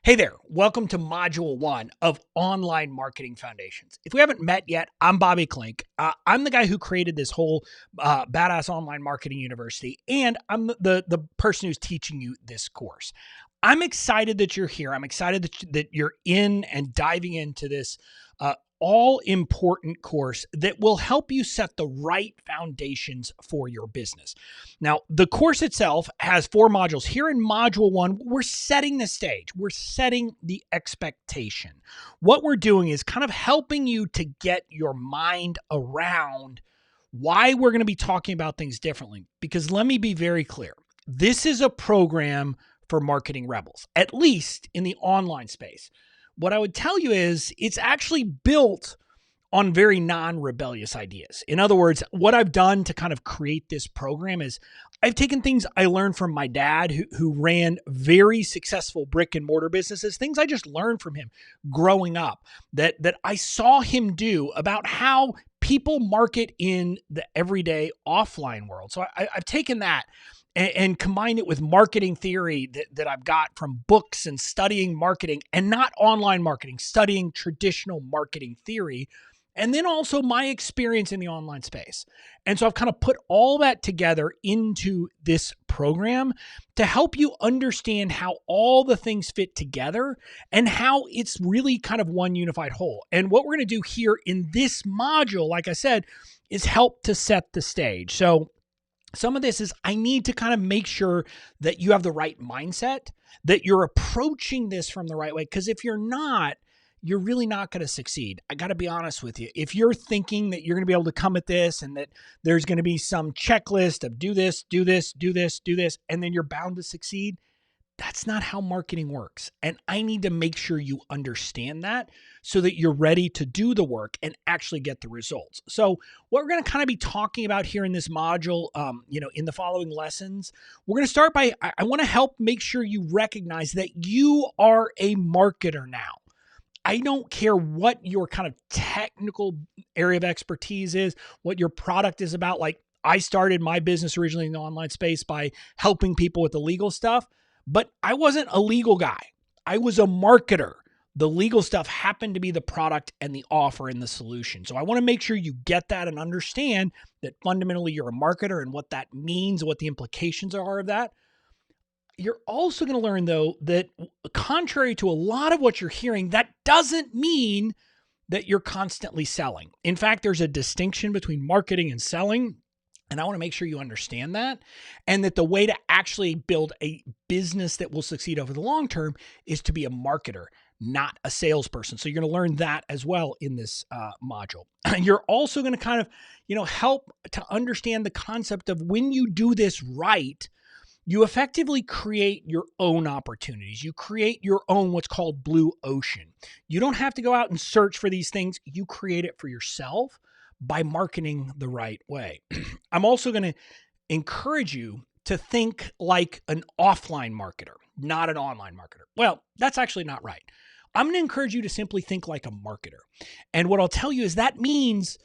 Hey there, welcome to Module 1 of Online Marketing Foundations. If we haven't met yet, I'm Bobby Klink. I'm the guy who created this whole badass online marketing university, and I'm the person who's teaching you this course. I'm excited that you're here. I'm excited that you're in and diving into this all important course that will help you set the right foundations for your business. Now, the course itself has 4 modules. Here in Module 1, we're setting the stage. We're setting the expectation. What we're doing is kind of helping you to get your mind around why we're going to be talking about things differently. Because let me be very clear. This is a program for marketing rebels, at least in the online space. What I would tell you is it's actually built on very non-rebellious ideas. In other words, what I've done to kind of create this program is I've taken things I learned from my dad who ran very successful brick and mortar businesses, things I just learned from him growing up that I saw him do about how people market in the everyday offline world. So I've taken that and combine it with marketing theory that I've got from books and studying marketing, and not online marketing, studying traditional marketing theory, and then also my experience in the online space. And so I've kind of put all that together into this program to help you understand how all the things fit together and how it's really kind of one unified whole. And what we're going to do here in this module, like I said, is help to set the stage. So some of this is I need to kind of make sure that you have the right mindset, that you're approaching this from the right way. Because if you're not, you're really not going to succeed. I got to be honest with you. If you're thinking that you're going to be able to come at this and that there's going to be some checklist of do this, do this, do this, do this, and then you're bound to succeed, that's not how marketing works. And I need to make sure you understand that so that you're ready to do the work and actually get the results. So what we're going to kind of be talking about here in this module, in the following lessons, we're going to start by, I want to help make sure you recognize that you are a marketer now. I don't care what your kind of technical area of expertise is, what your product is about. Like I started my business originally in the online space by helping people with the legal stuff. But I wasn't a legal guy. I was a marketer. The legal stuff happened to be the product and the offer and the solution. So I want to make sure you get that and understand that fundamentally you're a marketer and what that means, what the implications are of that. You're also going to learn, though, that contrary to a lot of what you're hearing, that doesn't mean that you're constantly selling. In fact, there's a distinction between marketing and selling. And I want to make sure you understand that, and that the way to actually build a business that will succeed over the long term is to be a marketer, not a salesperson. So you're going to learn that as well in this module. You're also going to kind of, help to understand the concept of when you do this right, you effectively create your own opportunities. You create your own what's called blue ocean. You don't have to go out and search for these things. You create it for yourself by marketing the right way. I'm also going to encourage you to think like an offline marketer, not an online marketer. Well, that's actually not right. I'm going to encourage you to simply think like a marketer. And what I'll tell you is that means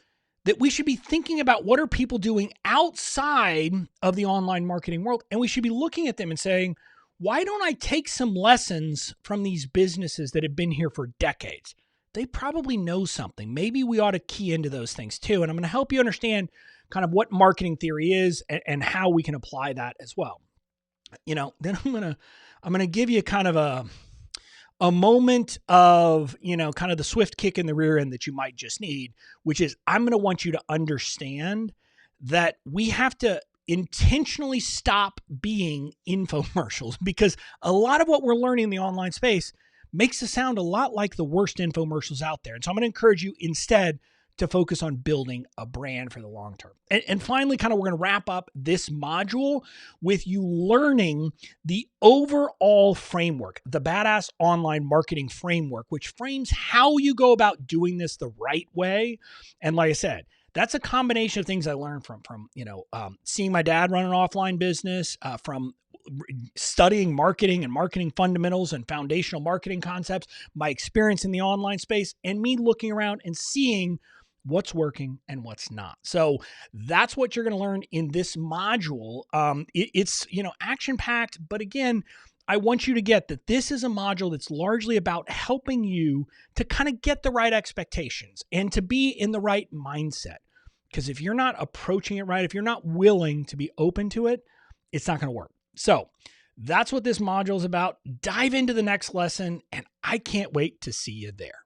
that we should be thinking about what are people doing outside of the online marketing world. And we should be looking at them and saying, why don't I take some lessons from these businesses that have been here for decades? They probably know something. Maybe we ought to key into those things too. And I'm going to help you understand kind of what marketing theory is and how we can apply that as well. Then I'm going to give you kind of a moment of, kind of the swift kick in the rear end that you might just need, which is I'm going to want you to understand that we have to intentionally stop being infomercials, because a lot of what we're learning in the online space makes it sound a lot like the worst infomercials out there. And so I'm going to encourage you instead to focus on building a brand for the long term. And finally, kind of we're going to wrap up this module with you learning the overall framework, the Badass Online Marketing Framework, which frames how you go about doing this the right way. And like I said, that's a combination of things I learned from seeing my dad run an offline business, from studying marketing and marketing fundamentals and foundational marketing concepts, my experience in the online space, and me looking around and seeing what's working and what's not. So that's what you're going to learn in this module. It's action-packed, but again, I want you to get that this is a module that's largely about helping you to kind of get the right expectations and to be in the right mindset. Because if you're not approaching it right, if you're not willing to be open to it, it's not going to work. So that's what this module is about. Dive into the next lesson, and I can't wait to see you there.